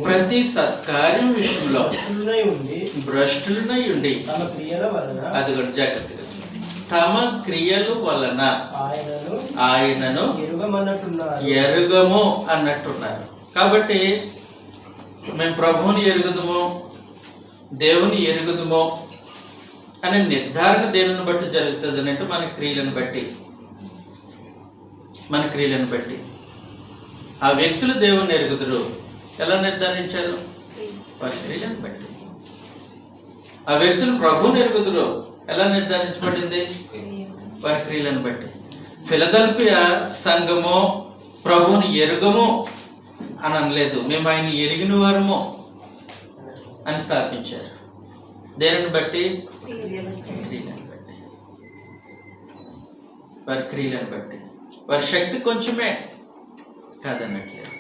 ప్రతి సత్కార్యం విషయంలో భ్రష్టులనై ఉండి అది కూడా జాగ్రత్తగా తమ క్రియలు వలన ఆయనను ఎరుగము అన్నట్టున్నారు. కాబట్టి మేము ప్రభువుని ఎరుగుదుము, దేవుని ఎరుగుదుము అనే నిర్ధారణ దేవుని బట్టి జరుగుతుంది అంటే మన క్రియలను బట్టి. ఆ వ్యక్తులు దేవుని ఎరుగుదురు ఎలా నిర్ధారించారు? వారి క్రియలను బట్టి. ఆ వ్యక్తులు ప్రభువుని ఎరుగుదురు ఎలా నిర్ధారించబడింది? వారి క్రియలను బట్టి. ఫిలదెల్ఫియా సంఘము ప్రభువుని ఎరుగము అని అనలేదు, మేము ఆయన ఎరిగిన వారము అని స్థాపించారు. దేనిని బట్టి? క్రియలను బట్టి. వారి క్రియలను బట్టి. వారి శక్తి కొంచెమే కాదన్నట్లేదు.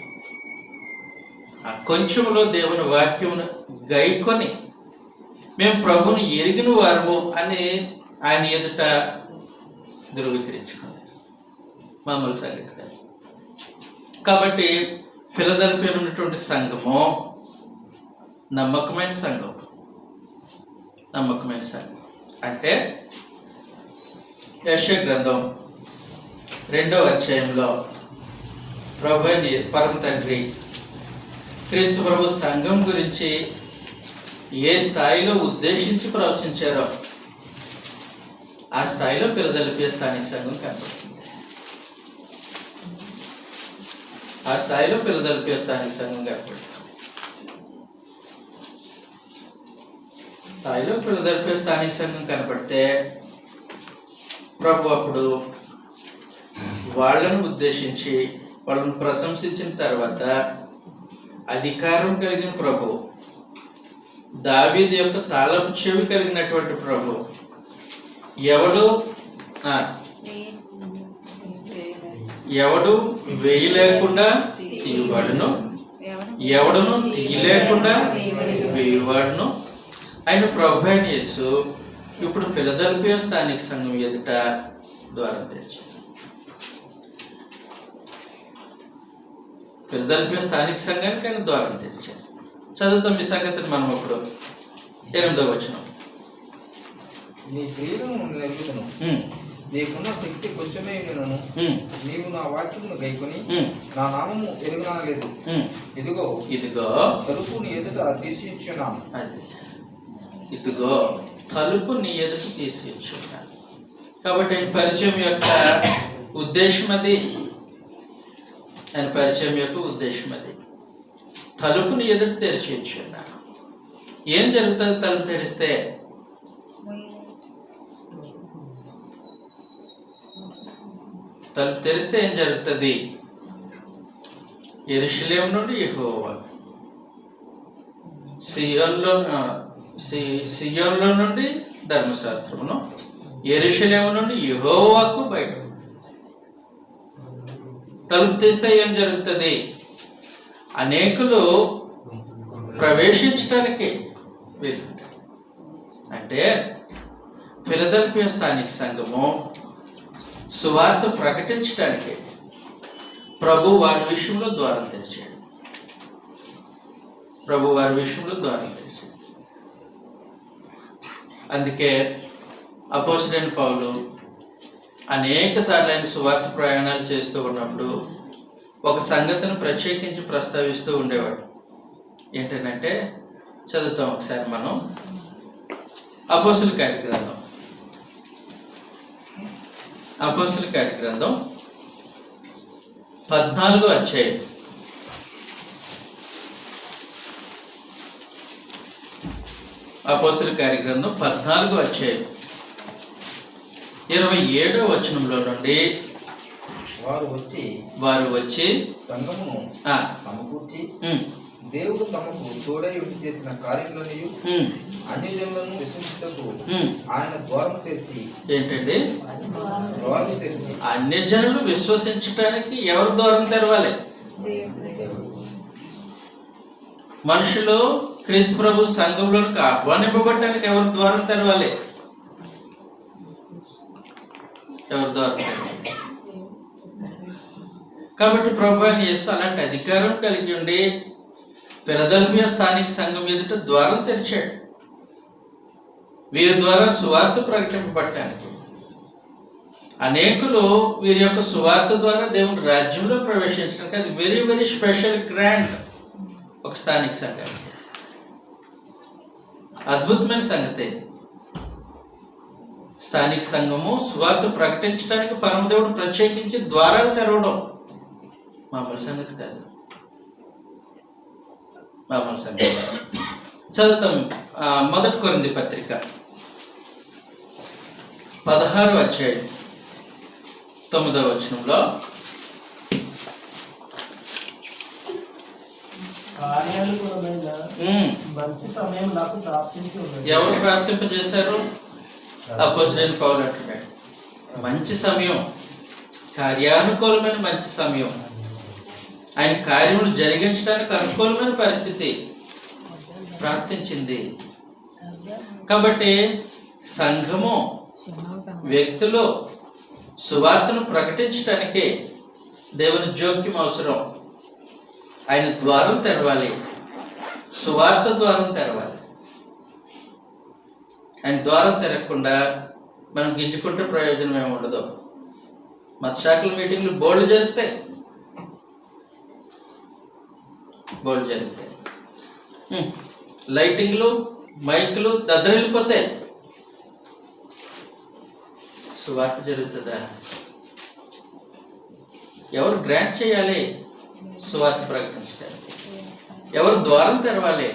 ఆ కొంచెంలో దేవుని వాక్యమును గైకొని మేము ప్రభువుని ఎరిగిన వారము అని ఆయన ఎదుట ధృవీకరించుకున్నారు. మామూలు సంగతి కాదు. కాబట్టి ఫిలదెల్ఫియాలో ఉన్నటువంటి సంఘము నమ్మకమైన సంఘం. అంటే యెషయా గ్రంథం 2వ అధ్యాయంలో పరమ తండ్రి క్రీస్తు ప్రభు సంఘం గురించి ఏ స్థాయిలో ఉద్దేశించి ప్రవచించారో ఆ స్థాయిలో ఫిలదెల్ఫియా స్థానిక సంఘం కనబడుతుంది. ఫిలదెల్ఫియా స్థానిక సంఘం కనపడితే ప్రభు అప్పుడు వాళ్ళను ఉద్దేశించి వాళ్ళను ప్రశంసించిన తర్వాత అధికారం కలిగిన ప్రభు, దావీదు యొక్క తాళపు చెవి కలిగినటువంటి ప్రభు, ఎవడు వేయి లేకుండా తీయవాడును, ఎవడును తీయలేకుండా వేయవాడును ఆయన ప్రభు అయిన యేసు ఇప్పుడు ఫిలదెల్ఫియా స్థానిక సంఘం ఎదుట ద్వారం తెరిచారు. ఫిలదెల్ఫియా స్థానిక సంఘానికి ఆయన ద్వారం తెరిచారు. చదువుతాం ఈ సంగతిని మనం ఇప్పుడు 8వ వచనం. నీ క్రియలను నెరుగుదును, నీకున్న శక్తి కొంచెమే వినను, నీవు నా వాక్యమును గైకొని నా నామము ఎరుగనలేదు. ఇదిగో తలుపు నీ ఎదుట తీసిచ్చున్నాను. ఇదిగో తలుపు నీ ఎదుట తీసిచ్చున్నాను. కాబట్టి ఆయన పరిచయం యొక్క ఉద్దేశం అది. తలుపుని ఎదుట తెరిచి ఇచ్చున్నాను. ఏం జరుగుతుంది తలుపు తెరిస్తే? తలుపు తెరిస్తే ఏం జరుగుతుంది? యెరూషలేము నుండి యెహోవా, సియోనులో నుండి ధర్మశాస్త్రమును, యెరూషలేము నుండి యెహోవాకు బయట. తలుపు తీస్తే ఏం జరుగుతుంది? అనేకులు ప్రవేశించడానికి వీలుంటారు. అంటే ఫిలదెల్ఫియా స్థానిక సంఘము సువార్త ప్రకటించడానికి ప్రభు వారి విషయంలో ద్వారం తెరిచాడు. అందుకే అపోస్తలుడైన పౌలు అనేక సార్లు ఆయన సువార్త ప్రయాణాలు చేస్తూ ఉన్నప్పుడు ఒక సంగతిని ప్రత్యేకించి ప్రస్తావిస్తూ ఉండేవాడు. ఏంటంటే చదువుతాం ఒకసారి మనం అపోస్తలుల కార్యగ్రంథం 14వ అధ్యాయం 14వ అధ్యాయం 27వ వచనంలో నుండి వారు వచ్చి సంఘమును సమకూర్చి దేవుడు తమకు తోడై ఉండి చేసిన కార్యములను ఉమ్, అన్యజనులను విశ్వసించుటకు ఉమ్. ఆయన ద్వారం తెరిచి ఏంటండి? ద్వారం తెరిచి అన్య జనులు విశ్వసించటానికి ఎవరు ద్వారం తెరవాలి? మనుషులు క్రీస్తు ప్రభు సంఘంలోనికి ఆహ్వానింపబడటానికి ఎవరు ద్వారం తెరవాలి? ఎవరు ద్వారం తెరవాలి? కాబట్టి ప్రభు అయిన యేసు అలాంటి అధికారం కలిగి ఉండి ఫిలదెల్ఫియా స్థానిక సంఘం ఎదుట ద్వారం తెరిచాడు. వీరి ద్వారా సువార్త ప్రకటింపబడటానికి అనేకులు వీరి యొక్క సువార్త ద్వారా దేవుని రాజ్యంలో ప్రవేశించడానికి అది వెరీ వెరీ స్పెషల్ గ్రాంట్ ఒక స్థానిక సంఘానికి. అద్భుతమైన సంగతి. స్థానిక సంఘము సువార్త ప్రకటించడానికి పరమదేవుడు ప్రత్యేకించి ద్వారాలు తెరవడం మామూలు సంగతి కాదు. మామూలు సంగతి. చదువుతాం. 1 కొరింథీ పత్రిక 16వ అధ్యాయం 9వ వచనంలో కార్యానుకూలమైన మంచి సమయం నాకు ప్రాప్తించి ఉన్నది. ఎవరు ప్రార్థింపజేశారు? అపోజిట్ పౌలు అంటున్నాడు. మంచి సమయం, కార్యానుకూలమైన మంచి సమయం, ఆయన కార్యములు జరిగించడానికి అనుకూలమైన పరిస్థితి ప్రార్థించింది. కాబట్టి సంఘము, వ్యక్తులు సువార్తను ప్రకటించడానికి దేవుని జోక్యం అవసరం. ఆయన ద్వారం తెరవాలి, సువార్త ద్వారం తెరవాలి. ఆయన ద్వారం తెరవకుండా మనం గింజుకుంటే ప్రయోజనం ఏమి ఉండదు. మత శాఖల మీటింగ్లు బోర్డులు జరుగుతాయి, బోర్డు జరుగుతాయి. లైటింగ్లు, మైకులు దద్దరిల్లిపోతాయి. సువార్త జరుగుతుందా? ఎవరు గ్రాంట్ చేయాలి సువార్త ప్రకటించడానికి? ఎవరు ద్వారం తెరవాలి?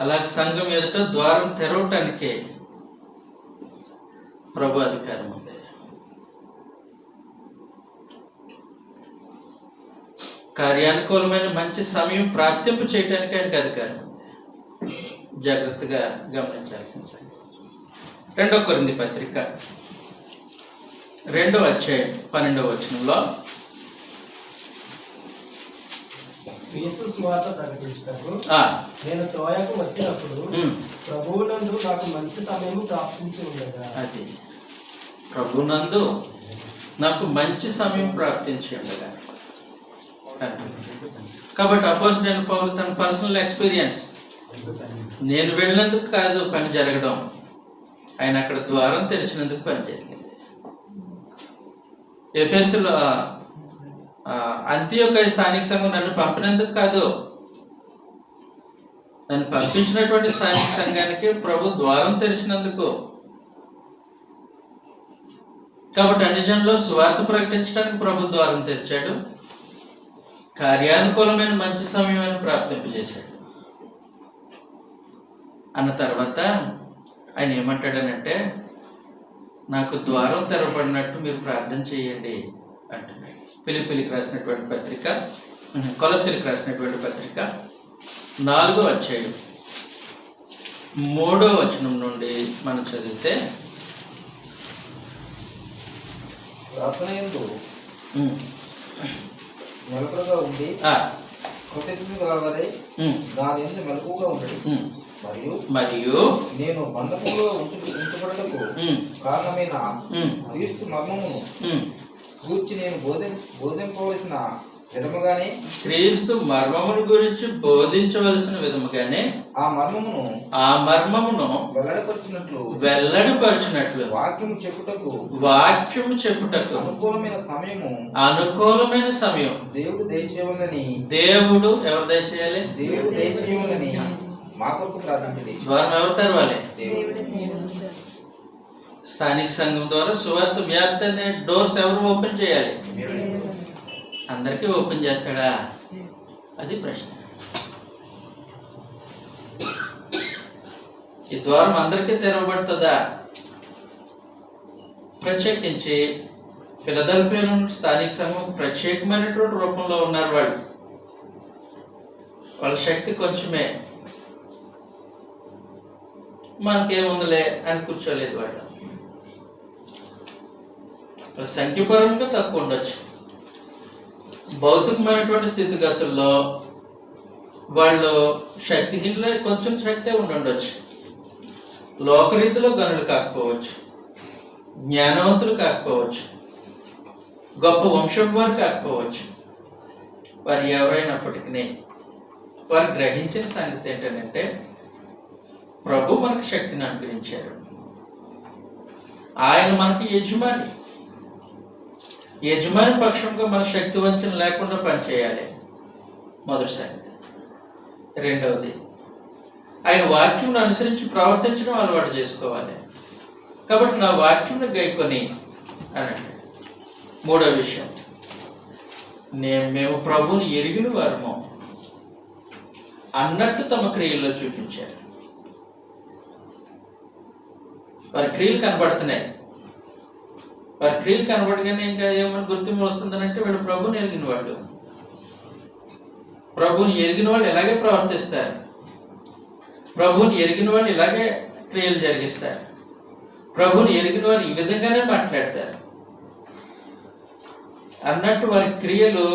అలాగే సంఘం ఎదుట ద్వారం తెరవటానికే ప్రభు అధికారం ఉంది. కార్యానుకూలమైన మంచి సమయం ప్రాప్తింపు చేయడానికి ఆయనకు అధికారం ఉంది. జాగ్రత్తగా గమనించాల్సిన సంగతి. 2 కొరింథీ పత్రిక 2వ అధ్యాయం 12వ వచనంలో క్రీస్తు సువార్త ప్రకటించుటకు ఆ, నేను త్రోయకు వచ్చినప్పుడు ప్రభువునందు నాకు మంచి సమయం ప్రాప్తించి ఉండగా. అది ప్రభునందు నాకు మంచి సమయం ప్రాప్తించి ఉండగా. కాబట్టి అపోజిట్ పౌలు తన పర్సనల్ ఎక్స్పీరియన్స్, నేను వెళ్ళినందుకు కాదు పని జరగడం, ఆయన అక్కడ ద్వారం తెరిచినందుకు పని జరిగింది. ఎఫెసులో అంతియోకయ స్థానిక సంఘం నన్ను పంపినందుకు కాదు, నన్ను పంపించినటువంటి స్థానిక సంఘానికి ప్రభు ద్వారం తెరిచినందుకు. కాబట్టి అన్ని జనుల్లో సువార్త ప్రకటించడానికి ప్రభు ద్వారం తెరిచాడు. కార్యానుకూలమైన మంచి సమయాన్ని ప్రాప్తింపజేశాడు. అన్న తర్వాత ఆయన ఏమంటాడనంటే, నాకు ద్వారం తెరవబడినట్టు మీరు ప్రార్థన చేయండి అంటున్నాడు. ఫిలిప్పీలకు రాసినటువంటి పత్రిక, కొలస్సీలకు రాసినటువంటి పత్రిక 4వ అధ్యాయం 3వ వచనం నుండి మనం చదివితే, ప్రార్థనయందు మెలకుగా ఉండి కృతజ్ఞత గలవారై దాని యందు మెలకుగా ఉండడి. మరియు నేను బంధములో ఉంచబడుటకు కారణమైన క్రీస్తు మర్మమును గూర్చి నేను బోధింపవలసిన విధముగానే, క్రీస్తు మర్మమును గురించి బోధించవలసిన విధముగానే ఆ మర్మమును వెల్లడిపరిచినట్లు వాక్యము చెప్పుటకు అనుకూలమైన సమయం దేవుడు దయచేయమని ఎవరు దయచేయాలి? దేవుడు దయచేయమని మా కొరకు ప్రార్థించండి. ద్వారం ఎవరు తెరవాలి? స్థానిక సంఘం ద్వారా సువార్త వ్యాప్తి అనే డోర్స్ ఎవరు ఓపెన్ చేయాలి? అందరికీ ఓపెన్ చేస్తాడా? అది ప్రశ్న. ఈ ద్వారం అందరికీ తెరవబడుతుందా? ప్రత్యేకించి ఫిలదెల్ఫియాలో స్థానిక సంఘం ప్రత్యేకమైనటువంటి రూపంలో ఉన్నారు. వాళ్ళ శక్తి కొంచెమే, మనకేముందిలే అని కూర్చోలేదు. వాళ్ళ సంఖ్యపరంగా తక్కువ ఉండొచ్చు, భౌతికమైనటువంటి స్థితిగతుల్లో వాళ్ళు శక్తిహీనులే, కొంచెం శక్తే ఉండొచ్చు. లోకరీతిలో గనులు కాకపోవచ్చు, జ్ఞానవంతులు కాకపోవచ్చు, గొప్ప వంశం వారు కాకపోవచ్చు. వారు ఎవరైనప్పటికీ వారు గ్రహించిన సంగతి ఏంటంటే ప్రభు మనకు శక్తిని అనుగ్రహించారు. ఆయన మనకి యజమాని. యజమాని పక్షంగా మన శక్తి వంచన లేకుండా పనిచేయాలి, మొదటి సంగతి. రెండవది, ఆయన వాక్యం అనుసరించి ప్రవర్తించడం అలవాటు చేసుకోవాలి. కాబట్టి నా వాక్యం గైకొని అనండి. మూడో విషయం, మేము ప్రభువుని ఎరిగిన వారము అన్నట్టు తమ క్రియల్లో చూపించారు. వారి క్రియలు కనబడుతున్నాయి. వారి క్రియలు కనబడగానే ఇంకా ఏమైనా గుర్తింపు వస్తుందనంటే వీళ్ళు ప్రభువుని ఎరిగిన వాళ్ళు. ప్రభువుని ఎరిగిన వాళ్ళు ఇలాగే ప్రవర్తిస్తారు, ప్రభువుని ఎరిగిన వాళ్ళు ఇలాగే క్రియలు జరిగిస్తారు, ప్రభువుని ఎరిగిన వారు ఈ విధంగానే మాట్లాడతారు అన్నట్టు వారి క్రియలు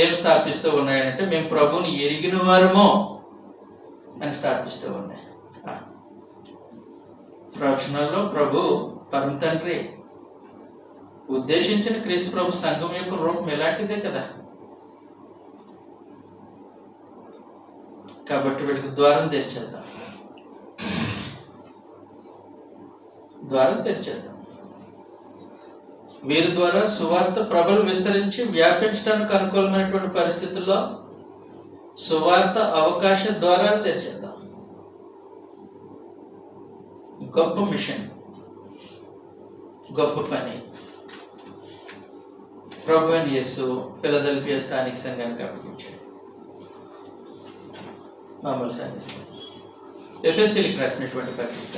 ఏం స్థాపిస్తూ ఉన్నాయంటే మేము ప్రభువుని ఎరిగిన వారమో అని స్థాపిస్తూ ఉన్నాయి. ప్రవచనాల్లో ప్రభు పరమ తండ్రి ఉద్దేశించిన క్రీస్తు ప్రభు సంఘం యొక్క రూపం ఎలాంటిదే కదా. కాబట్టి వీడికి ద్వారం తెరిచేద్దాం, ద్వారం తెరిచేద్దాం. వీరి ద్వారా సువార్త ప్రభలు విస్తరించి వ్యాపించడానికి అనుకూలమైనటువంటి పరిస్థితుల్లో సువార్త అవకాశ ద్వారాలు తెరిచేద్దాం. గొప్ప మిషన్, గొప్ప పని ప్రభు అయిన యేసు ఫిలదెల్ఫియా స్థానిక సంఘానికి అప్పగించాడు. మామూలు సంగతి. ఎఫెసీయులకు రాసినటువంటి పత్రిక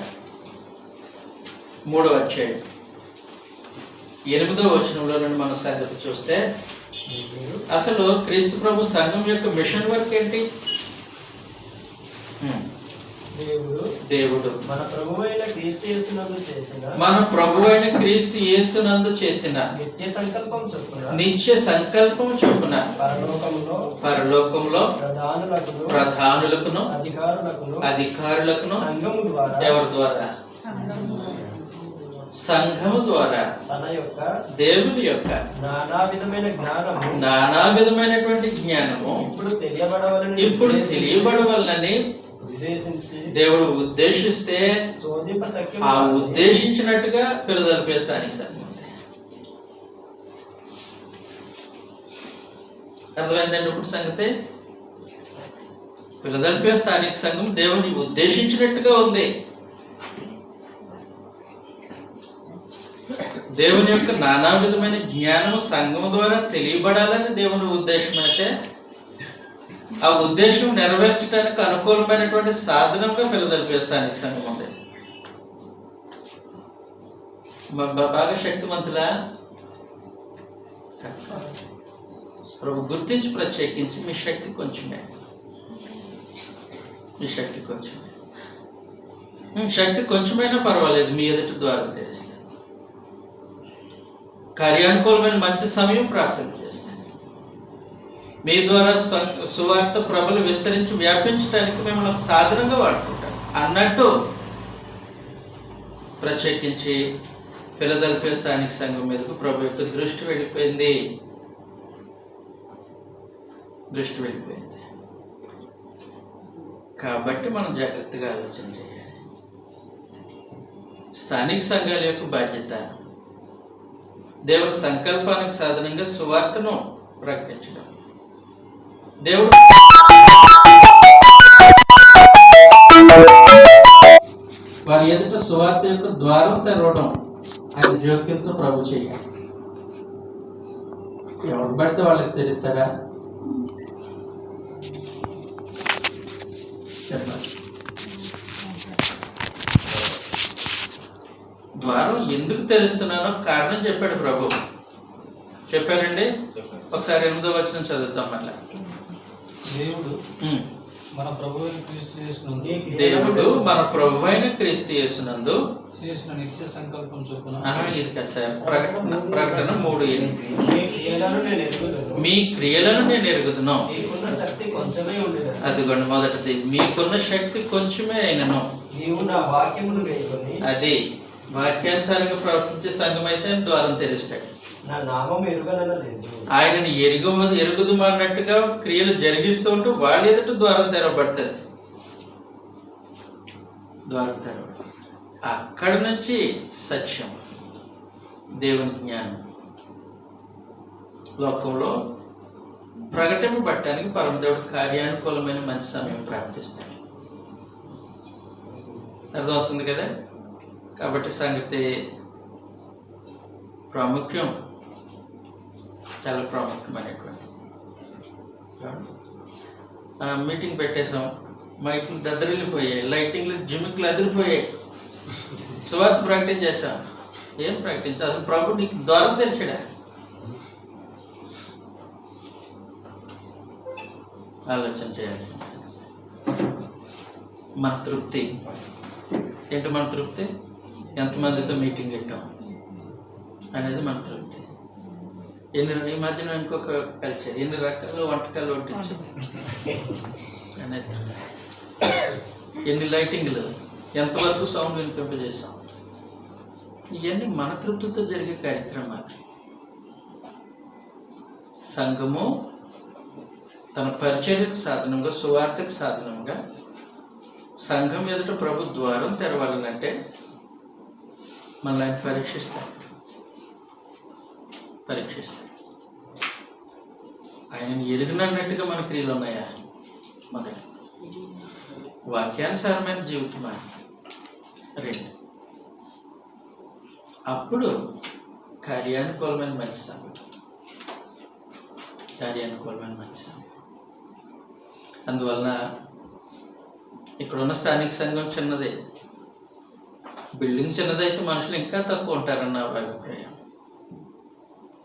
3వ అధ్యాయం 8వ వచనంలో నుండి మన సంగతి చూస్తే అసలు క్రీస్తు ప్రభు సంఘం యొక్క మిషన్ వర్క్ ఏంటి? దేవుడు మన ప్రభువైన క్రీస్తు యేసునందు చేసిన నిత్య సంకల్పం చొప్పున పరలోకంలో ప్రధానులకును అధికారులకును ఎవరి ద్వారా? సంఘము ద్వారా దేవుని యొక్క నానా విధమైనటువంటి జ్ఞానము ఇప్పుడు తెలియబడవలనని దేవుడు ఉద్దేశిస్తే ఆ ఉద్దేశించినట్టుగా ఫిలదెల్ఫియా స్థానిక సంఘం. అర్థమైందండి ఇప్పుడు సంగతి? ఫిలదెల్ఫియా స్థానిక సంఘం దేవుని ఉద్దేశించినట్టుగా ఉంది. దేవుని యొక్క నానా విధమైన జ్ఞానము సంఘం ద్వారా తెలియబడాలని దేవుని ఉద్దేశం అయితే ఆ ఉద్దేశం నెరవేర్చడానికి అనుకూలమైనటువంటి సాధనంగా ఫిలదెల్ఫియా స్థానిక సంఘం ఉంది. బాగా శక్తివంతులా? ప్రభు గుర్తించి ప్రత్యేకించి మీ శక్తి కొంచెమే, మీ శక్తి కొంచెమే, శక్తి కొంచెమైనా పర్వాలేదు, మీ ఎదుటి ద్వారా తెరిస్తే కార్యానుకూలమైన మంచి సమయం ప్రార్థన చేస్తాను. మీ ద్వారా సువార్త ప్రభలు విస్తరించి వ్యాపించడానికి మేము ఒక సాధనంగా వాడుకుంటాం అన్నట్టు ప్రత్యేకించి ఫిలదెల్ఫియా స్థానిక సంఘం మీదకు ప్రభు యొక్క దృష్టి వెళ్ళిపోయింది. కాబట్టి మనం జాగ్రత్తగా ఆలోచన చేయాలి. స్థానిక సంఘాల యొక్క బాధ్యత దేవుని సంకల్పానికి సాధనంగా సువార్తను ప్రకటించడం. దేవుడు వారి ఎదుట సువార్త యొక్క ద్వారం తెరవడం ఆయన జోక్యంతో ప్రభు చేయాలి. ఎవరు పడితే వాళ్ళకి తెలుస్తారా? చెప్పాలి. ద్వారం ఎందుకు తెలుస్తున్నానో కారణం చెప్పాడు ప్రభు. చెప్పారండి. చెప్పారు. ఒకసారి 8వ వచనం చదువుతాం మళ్ళా. దేవుడు ఉమ్. మన ప్రభువైన క్రీస్తు యేసునందు దేవుడు మన ప్రభువైన క్రీస్తు యేసునందు చేసిన నిత్య సంకల్పం చొప్పున ఇది కదా సార్, ప్రకటన 3:8. మీ క్రియలను నేను ఎరుగుదును. మీ క్రియలను నేను ఎరుగుదును. మీకున్న శక్తి కొంచెమే ఉండేది. అదిగోండి మొదటిది, మీకున్న శక్తి కొంచెమే అయినను. నీవు నా వాక్యమును గైకొని అది వాక్యానుసారంగా ప్రవర్తించే సంఘం అయితే ఆయన ద్వారం తెరుస్తాడు. నా నామం ఎరుగనలేదు. ఆయనని ఎరుగుదుము అన్నట్టుగా క్రియలు జరిగిస్తూ ఉంటూ వాళ్ళ ఎదుట ద్వారం తెరవబడుతుంది. ద్వారం తెరవబడుతుంది. అక్కడి నుంచి సత్యం, దేవుని జ్ఞానం లోకంలో ప్రకటింపబట్టడానికి పరమదేవుడు కార్యానుకూలమైన మంచి సమయం ప్రాప్తిస్తాడు. అర్థమవుతుంది కదా. కాబట్టి సంగతి ప్రాముఖ్యం, చాలా ప్రాముఖ్యమైనటువంటి. మీటింగ్ పెట్టేశాం, మైకులు దద్దరిల్లిపోయాయి, లైటింగ్లు జిమ్మిక్లు అదిరిపోయాయి, సువార్త ప్రకటన చేశాం. ఏం ప్రకటించా? అసలు ప్రభు నీకు ద్వారం తెరిచాడా? ఆలోచన చేయాల్సింది. మన తృప్తి ఏంటి? మన తృప్తి ఎంతమందితో మీటింగ్ పెట్టాం అనేది మన తృప్తి. ఈ మధ్యన ఇంకొక కల్చర్, ఎన్ని రకాల వంటకాలు వడ్డించు అనేది, ఎన్ని లైటింగ్లు, ఎంతవరకు సౌండ్ వినిపింపజేసాం. ఇవన్నీ మన తృప్తితో జరిగే కార్యక్రమాలు. సంఘము తన పరిచర్యకు సాధనంగా, సువార్తకు సాధనంగా సంఘం ఎదుట ప్రభు ద్వారం తెరవాలనంటే మనల్ని పరీక్షిస్తాడు. ఆయనను ఎరిగినట్టుగా మన క్రియలు ఉన్నాయా? మొదటి వాక్యానుసారమైన జీవితమా? 2 అప్పుడు కార్యానుకూలమైన మంచి సమయం. అందువలన ఇక్కడున్న స్థానిక సంఘం చిన్నదే, బిల్డింగ్ చిన్నదైతే మనుషులు ఇంకా తక్కువ ఉంటారన్న అభిప్రాయం.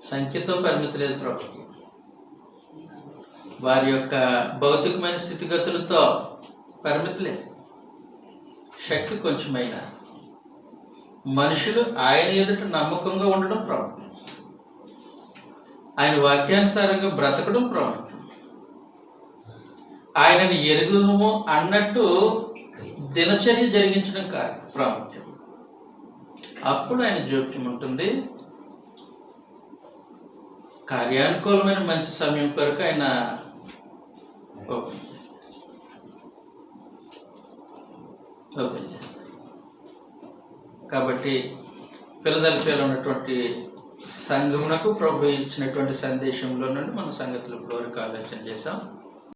సంఖ్యతో పరిమితి లేదు ప్రభుకి. వారి యొక్క భౌతికమైన స్థితిగతులతో పరిమితి లేదు. శక్తి కొంచెమైనా మనుషులు ఆయన ఎదుట నమ్మకంగా ఉండడం ప్రాముఖ్యం. ఆయన వాక్యానుసారంగా బ్రతకడం ప్రాముఖ్యం. ఆయనని ఎరుగుము అన్నట్టు దినచర్య జరిగించడం ప్రాముఖ్యం. అప్పుడు ఆయన జోక్యం ఉంటుంది. కార్యానుకూలమైన మంచి సమయం కొరకు ఆయన ఓపెన్ చేస్తారు. కాబట్టి ఫిలదెల్ఫియాలో ఉన్నటువంటి సంఘమునకు ప్రభు ఇచ్చినటువంటి సందేశంలో నుండి మన సంగతులు ఇప్పుడు వరకు ఆలోచన చేసాం.